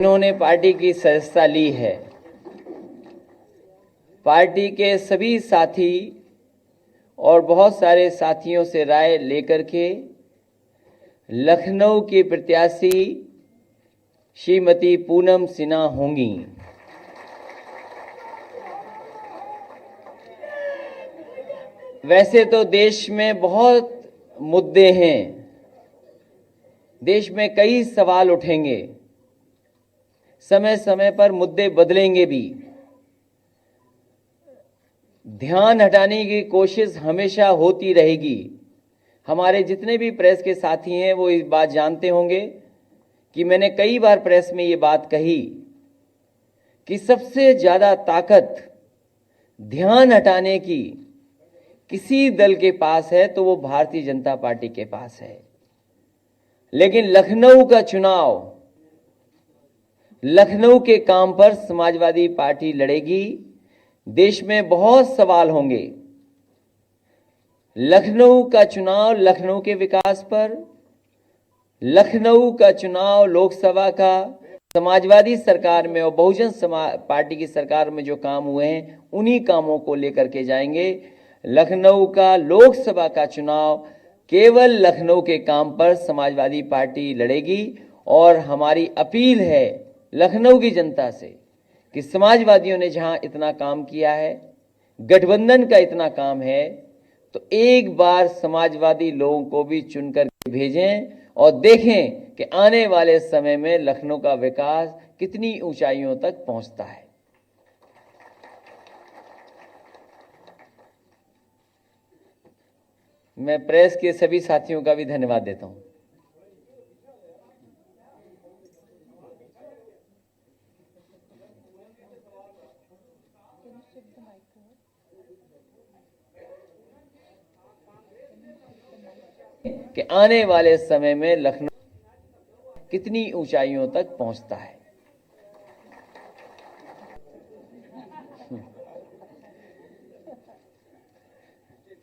इन्होंने पार्टी की सदस्यता ली है। पार्टी के सभी साथी और बहुत सारे साथियों से राय लेकर के लखनऊ की प्रत्याशी श्रीमती पूनम सिन्हा होंगी। वैसे तो देश में बहुत मुद्दे हैं, देश में कई सवाल उठेंगे, समय समय पर मुद्दे बदलेंगे भी। ध्यान हटाने की कोशिश हमेशा होती रहेगी। हमारे जितने भी प्रेस के साथी हैं वो इस बात जानते होंगे कि मैंने कई बार प्रेस में ये बात कही कि सबसे ज्यादा ताकत ध्यान हटाने की किसी दल के पास है तो वो भारतीय जनता पार्टी के पास है। लेकिन लखनऊ का चुनाव, लखनऊ के काम पर समाजवादी पार्टी लड़ेगी। देश में बहुत सवाल होंगे। लखनऊ का चुनाव लखनऊ के विकास पर, लखनऊ का चुनाव लोकसभा का समाजवादी सरकार में और बहुजन समाज पार्टी की सरकार में जो काम हुए हैं उन्हीं कामों को लेकर के जाएंगे। लखनऊ का लोकसभा का चुनाव केवल लखनऊ के काम पर समाजवादी पार्टी लड़ेगी। और हमारी अपील है लखनऊ की जनता से कि समाजवादियों ने जहां इतना काम किया है, गठबंधन का इतना काम है, तो एक बार समाजवादी लोगों को भी चुनकर भेजें और देखें कि आने वाले समय में लखनऊ का विकास कितनी ऊंचाइयों तक पहुंचता है। मैं प्रेस के सभी साथियों का भी धन्यवाद देता हूं। कि आने वाले समय में लखनऊ कितनी ऊंचाइयों तक पहुंचता है।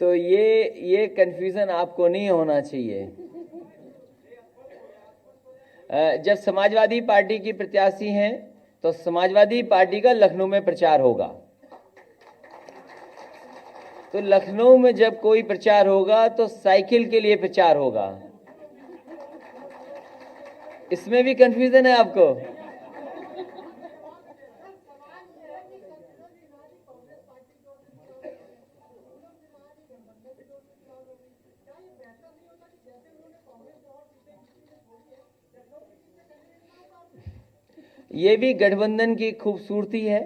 तो ये कंफ्यूजन आपको नहीं होना चाहिए। जब समाजवादी पार्टी की प्रत्याशी हैं तो समाजवादी पार्टी का लखनऊ में प्रचार होगा। तो लखनऊ में जब कोई प्रचार होगा तो साइकिल के लिए प्रचार होगा। इसमें भी कंफ्यूजन है आपको? ये भी गठबंधन की खूबसूरती है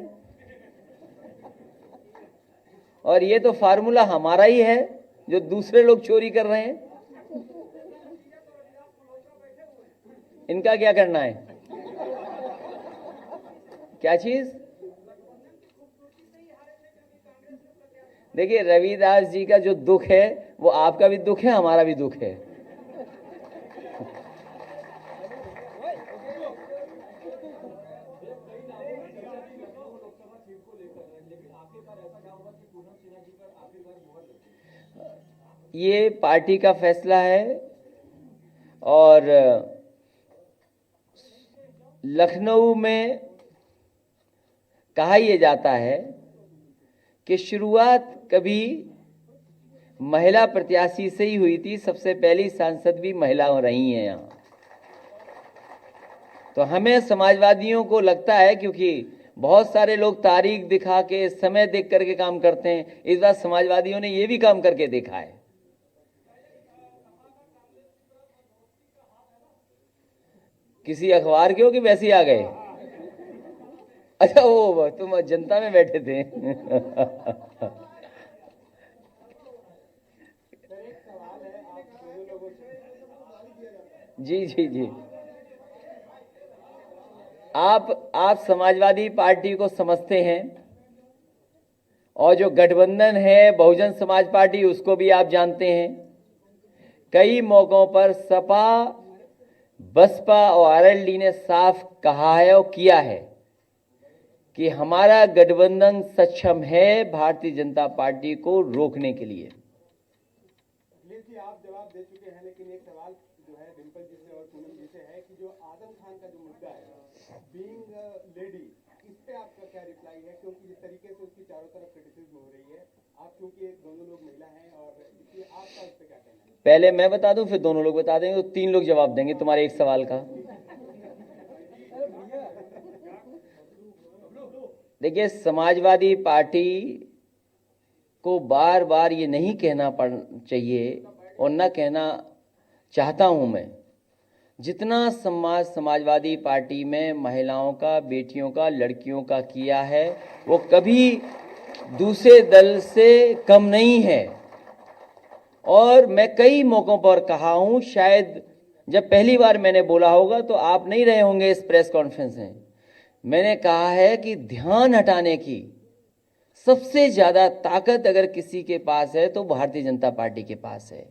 और ये तो फार्मूला हमारा ही है जो दूसरे लोग चोरी कर रहे हैं। इनका क्या करना है? क्या चीज? देखिए, रविदास जी का जो दुख है वो आपका भी दुख है, हमारा भी दुख है। ये पार्टी का फैसला है और लखनऊ में कहा यह जाता है कि शुरुआत कभी महिला प्रत्याशी से ही हुई थी। सबसे पहली सांसद भी महिला रही हैं यहां। तो हमें समाजवादियों को लगता है, क्योंकि बहुत सारे लोग तारीख दिखा के, समय देख करके काम करते हैं, इस बार समाजवादियों ने यह भी काम करके देखा है। किसी अखबार के हो कि वैसे ही आ गए? अच्छा, वो तुम जनता में बैठे थे। जी जी जी। आप समाजवादी पार्टी को समझते हैं और जो गठबंधन है बहुजन समाज पार्टी उसको भी आप जानते हैं। कई मौकों पर सपा, बसपा और आरएलडी ने साफ कहा है और किया है कि हमारा गठबंधन सक्षम है भारतीय जनता पार्टी को रोकने के लिए। आप जवाब दे चुके हैं, लेकिन एक सवाल जो है डिंपल जी से और पूनम जी से है कि जो आजम खान का जो मुद्दा है बीइंग लेडी, इस पे आपका क्या रिप्लाई है? क्योंकि जिस तरीके से उसकी चारों तरफ क्रिटिसिज्म हो रही है, आप क्योंकि दोनों लोग महिला हैं और इसलिए आपका इस पे क्या कहना है? पहले मैं बता दूं, फिर दोनों लोग बता देंगे, तो 3 लोग जवाब देंगे तुम्हारे एक सवाल का। देखिए, समाजवादी पार्टी को बार बार ये नहीं कहना चाहिए और न कहना चाहता हूं मैं, जितना समाजवादी पार्टी में महिलाओं का, बेटियों का, लड़कियों का किया है, वो कभी दूसरे दल से कम नहीं है। और मैं कई मौकों पर कहा हूं, शायद जब पहली बार मैंने बोला होगा तो आप नहीं रहे होंगे इस प्रेस कॉन्फ्रेंस में। मैंने कहा है कि ध्यान हटाने की सबसे ज्यादा ताकत अगर किसी के पास है तो भारतीय जनता पार्टी के पास है।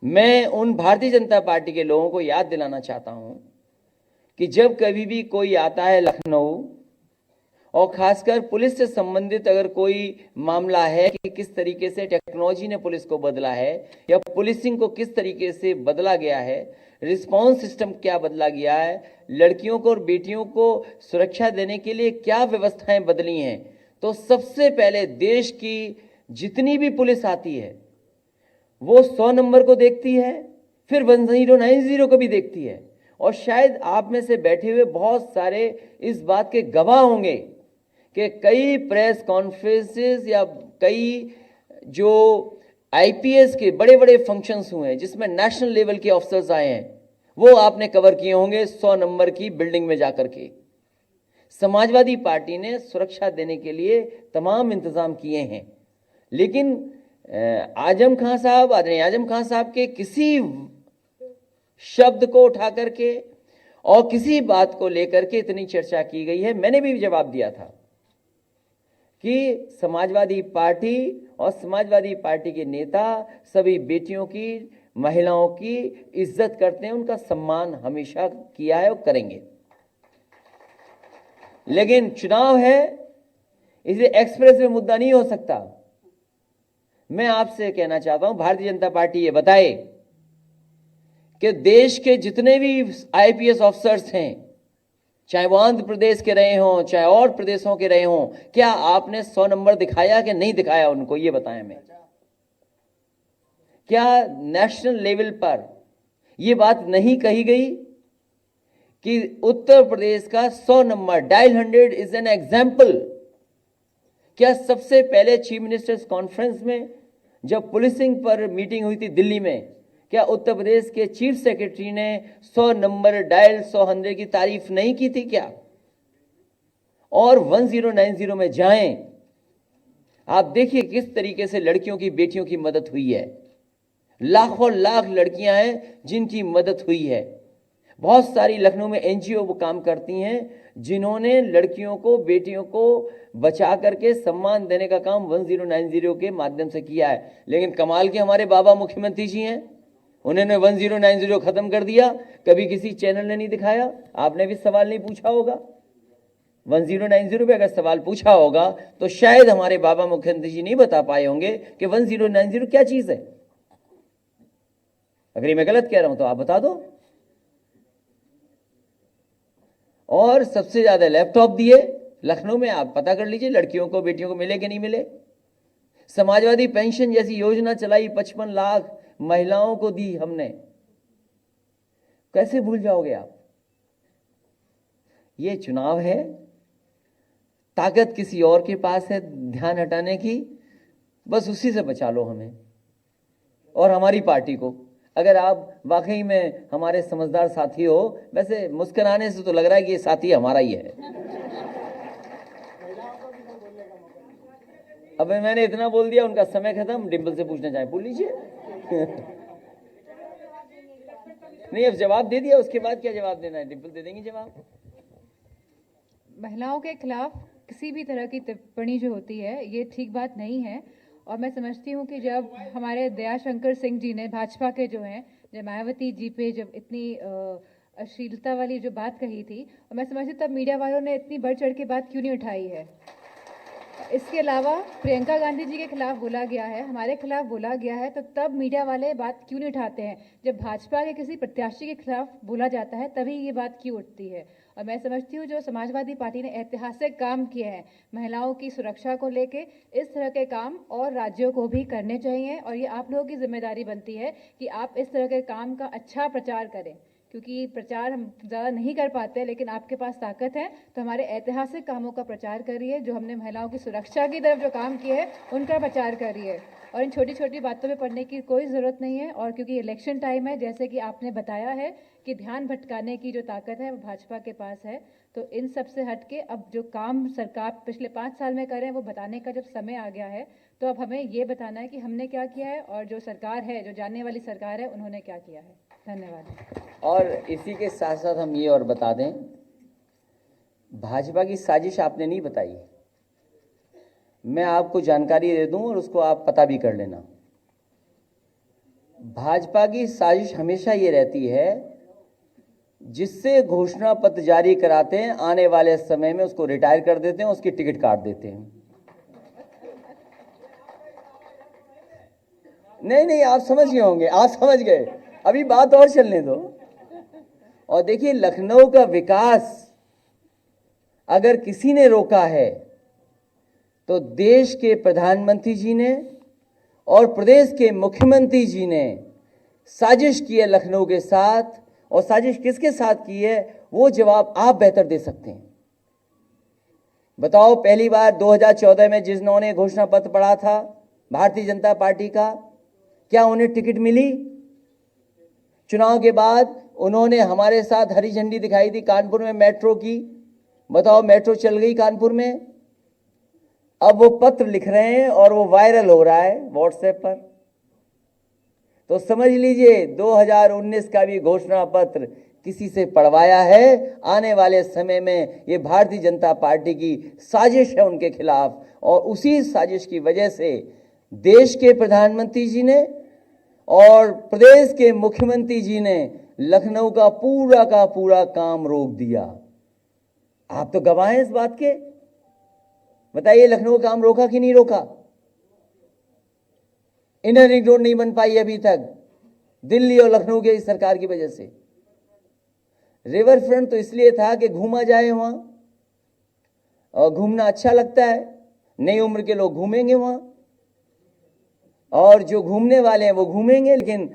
मैं उन भारतीय जनता पार्टी के लोगों को याद दिलाना चाहता हूं कि जब कभी भी कोई आता है लखनऊ, और खासकर पुलिस से संबंधित अगर कोई मामला है कि किस तरीके से टेक्नोलॉजी ने पुलिस को बदला है या पुलिसिंग को किस तरीके से बदला गया है, रिस्पांस सिस्टम क्या बदला गया है, लड़कियों को और बेटियों को सुरक्षा देने के लिए क्या व्यवस्थाएं बदली हैं, तो सबसे पहले देश की जितनी भी पुलिस आती है वो 100 नंबर को देखती है, फिर 1090 को भी देखती है। और शायद आप में से बैठे हुए बहुत सारे इस बात के गवाह होंगे कि कई प्रेस कॉन्फ्रेंसेस या कई जो आईपीएस के बड़े बड़े फंक्शंस हुए हैं जिसमें नेशनल लेवल के ऑफिसर्स आए हैं, वो आपने कवर किए होंगे 100 नंबर की बिल्डिंग में जाकर के। समाजवादी पार्टी ने सुरक्षा देने के लिए तमाम इंतजाम किए हैं, लेकिन आजम खान साहब, आदरणीय आजम खान साहब के किसी शब्द को उठा करके और किसी बात को लेकर के इतनी चर्चा की गई है। मैंने भी जवाब दिया था कि समाजवादी पार्टी और समाजवादी पार्टी के नेता सभी बेटियों की, महिलाओं की इज्जत करते हैं, उनका सम्मान हमेशा किया है और करेंगे। लेकिन चुनाव है, इसलिए एक्सप्रेस में मुद्दा नहीं हो सकता। मैं आपसे कहना चाहता हूं, भारतीय जनता पार्टी ये बताए कि देश के जितने भी आईपीएस ऑफिसर्स हैं, चाहे वो आंध्र प्रदेश के रहे हों, चाहे और प्रदेशों के रहे हों, क्या आपने 100 नंबर दिखाया कि नहीं दिखाया उनको, ये बताएं। मैं क्या नेशनल लेवल पर यह बात नहीं कही गई कि उत्तर प्रदेश का 100 number, dial 100 is an example? क्या सबसे पहले चीफ मिनिस्टर्स कॉन्फ्रेंस में जब पुलिसिंग पर मीटिंग हुई थी दिल्ली में, क्या उत्तर प्रदेश के चीफ सेक्रेटरी ने 100 नंबर, डायल 100 की तारीफ नहीं की थी क्या? और 1090 में जाएं, आप देखिए किस तरीके से लड़कियों की, बेटियों की मदद हुई है। लाखों लाख लड़कियां हैं जिनकी मदद हुई है। बहुत सारी लखनऊ में एनजीओ वो काम करती हैं जिन्होंने लड़कियों को, बेटियों को बचा करके सम्मान देने का काम 1090 के माध्यम से किया है। लेकिन कमाल के हमारे बाबा मुख्यमंत्री जी हैं, उन्होंने 1090 खत्म कर दिया, कभी किसी चैनल ने नहीं दिखाया। आपने भी सवाल नहीं पूछा होगा, 1090 पे अगर सवाल पूछा होगा तो शायद हमारे बाबा मुख्यमंत्री जी नहीं बता पाए होंगे कि 1090 क्या चीज है। अगर ये मैं गलत कह रहा हूं तो आप बता दो। और सबसे ज्यादा लैपटॉप दिए लखनऊ में, आप पता कर लीजिए लड़कियों को, बेटियों को मिले कि नहीं मिले। समाजवादी पेंशन जैसी योजना चलाई, 55 लाख महिलाओं को दी हमने, कैसे भूल जाओगे आप? ये चुनाव है, ताकत किसी और के पास है ध्यान हटाने की, बस उसी से बचा लो हमें और हमारी पार्टी को। अगर आप वाकई में हमारे समझदार साथी हो, वैसे मुस्कुराने से तो लग रहा है कि ये साथी हमारा ही है। अब मैंने इतना बोल दिया, उनका समय खत्म। डिंपल से पूछना चाहे पूछ लीजिए। नहीं, अब जवाब दे दिया, उसके बाद क्या जवाब देना है? डिंपल दे देंगी जवाब। महिलाओं के खिलाफ किसी भी तरह की टिप्पणी जो होती है ये ठीक बात नहीं है। और मैं समझती हूँ कि जब हमारे दयाशंकर सिंह जी ने, भाजपा के जो हैं, जब मायावती जी पे जब इतनी अश्लीलता वाली जो बात कही थी, और मैं समझती तब मीडिया वालों ने इतनी बढ़ चढ़ के बात क्यों नहीं उठाई है। इसके अलावा प्रियंका गांधी जी के खिलाफ बोला गया है, हमारे खिलाफ बोला गया है, तो तब मीडिया वाले बात क्यों नहीं उठाते हैं? जब भाजपा के किसी प्रत्याशी के खिलाफ बोला जाता है तभी ये बात क्यों उठती है? और मैं समझती हूँ जो समाजवादी पार्टी ने ऐतिहासिक काम किए हैं महिलाओं की सुरक्षा को लेके, इस तरह के काम और राज्यों को भी करने चाहिए और ये आप लोगों की जिम्मेदारी बनती है कि आप इस तरह के काम का अच्छा प्रचार करें, क्योंकि प्रचार हम ज़्यादा नहीं कर पाते, लेकिन आपके पास ताकत है तो हमारे ऐतिहासिक कामों का प्रचार करिए, जो हमने महिलाओं की सुरक्षा की तरफ जो काम किए हैं उनका प्रचार करिए। और इन छोटी छोटी बातों में पढ़ने की कोई ज़रूरत नहीं है। और क्योंकि इलेक्शन टाइम है, जैसे कि आपने बताया है कि ध्यान भटकाने की जो ताकत है वो भाजपा के पास है, तो इन सब से हट के अब जो काम सरकार पिछले 5 साल में करें वो बताने का जब समय आ गया है, तो अब हमें ये बताना है कि हमने क्या किया है और जो सरकार है, जो जानने वाली सरकार है, उन्होंने क्या किया है। धन्यवाद। और इसी के साथ साथ हम ये और बता दें, भाजपा की साजिश आपने नहीं बताई, मैं आपको जानकारी दे दूं और उसको आप पता भी कर लेना। भाजपा की साजिश हमेशा ये रहती है, जिससे घोषणा पत्र जारी कराते हैं आने वाले समय में उसको रिटायर कर देते हैं, उसकी टिकट काट देते हैं। नहीं, आप समझ गए होंगे, आप समझ गए, अभी बात और चलने दो। और देखिए, लखनऊ का विकास अगर किसी ने रोका है तो देश के प्रधानमंत्री जी ने और प्रदेश के मुख्यमंत्री जी ने साजिश की है लखनऊ के साथ, और साजिश किसके साथ की है वो जवाब आप बेहतर दे सकते हैं। बताओ, पहली बार 2014 में जिन्होंने घोषणा पत्र पढ़ा था भारतीय जनता पार्टी का, क्या उन्हें टिकट मिली? चुनाव के बाद उन्होंने हमारे साथ हरी झंडी दिखाई थी कानपुर में मेट्रो की, बताओ मेट्रो चल गई कानपुर में। अब वो पत्र लिख रहे हैं और वो वायरल हो रहा है व्हाट्सएप पर। तो समझ लीजिए 2019 का भी घोषणा पत्र किसी से पढ़वाया है। आने वाले समय में ये भारतीय जनता पार्टी की साजिश है उनके खिलाफ, और उसी साजिश की वजह से देश के प्रधानमंत्री जी ने और प्रदेश के मुख्यमंत्री जी ने लखनऊ का पूरा काम रोक दिया। आप तो गवाह हैं इस बात के। बताइए, लखनऊ का काम रोका कि नहीं रोका? इनर रिंग रोड नहीं बन पाई अभी तक, दिल्ली और लखनऊ की सरकार की वजह से। रिवर फ्रंट तो इसलिए था कि घूमा जाए वहां, और घूमना अच्छा लगता है, नई उम्र के लोग घूमेंगे वहां, और जो घूमने वाले हैं वो घूमेंगे, लेकिन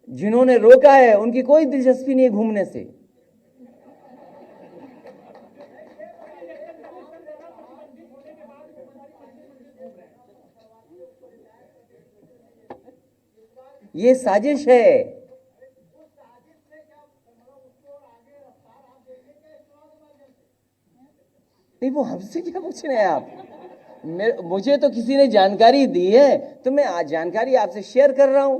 जिन्होंने रोका है उनकी कोई दिलचस्पी नहीं है घूमने से। ये साजिश है। नहीं, वो हमसे क्या पूछ रहे हैं आप? मुझे तो किसी ने जानकारी दी है तो मैं आज जानकारी आपसे शेयर कर रहा हूं।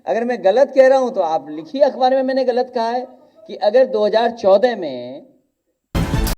अगर मैं गलत कह रहा हूं तो आप लिखिए अखबार में मैंने गलत कहा है कि अगर 2014 में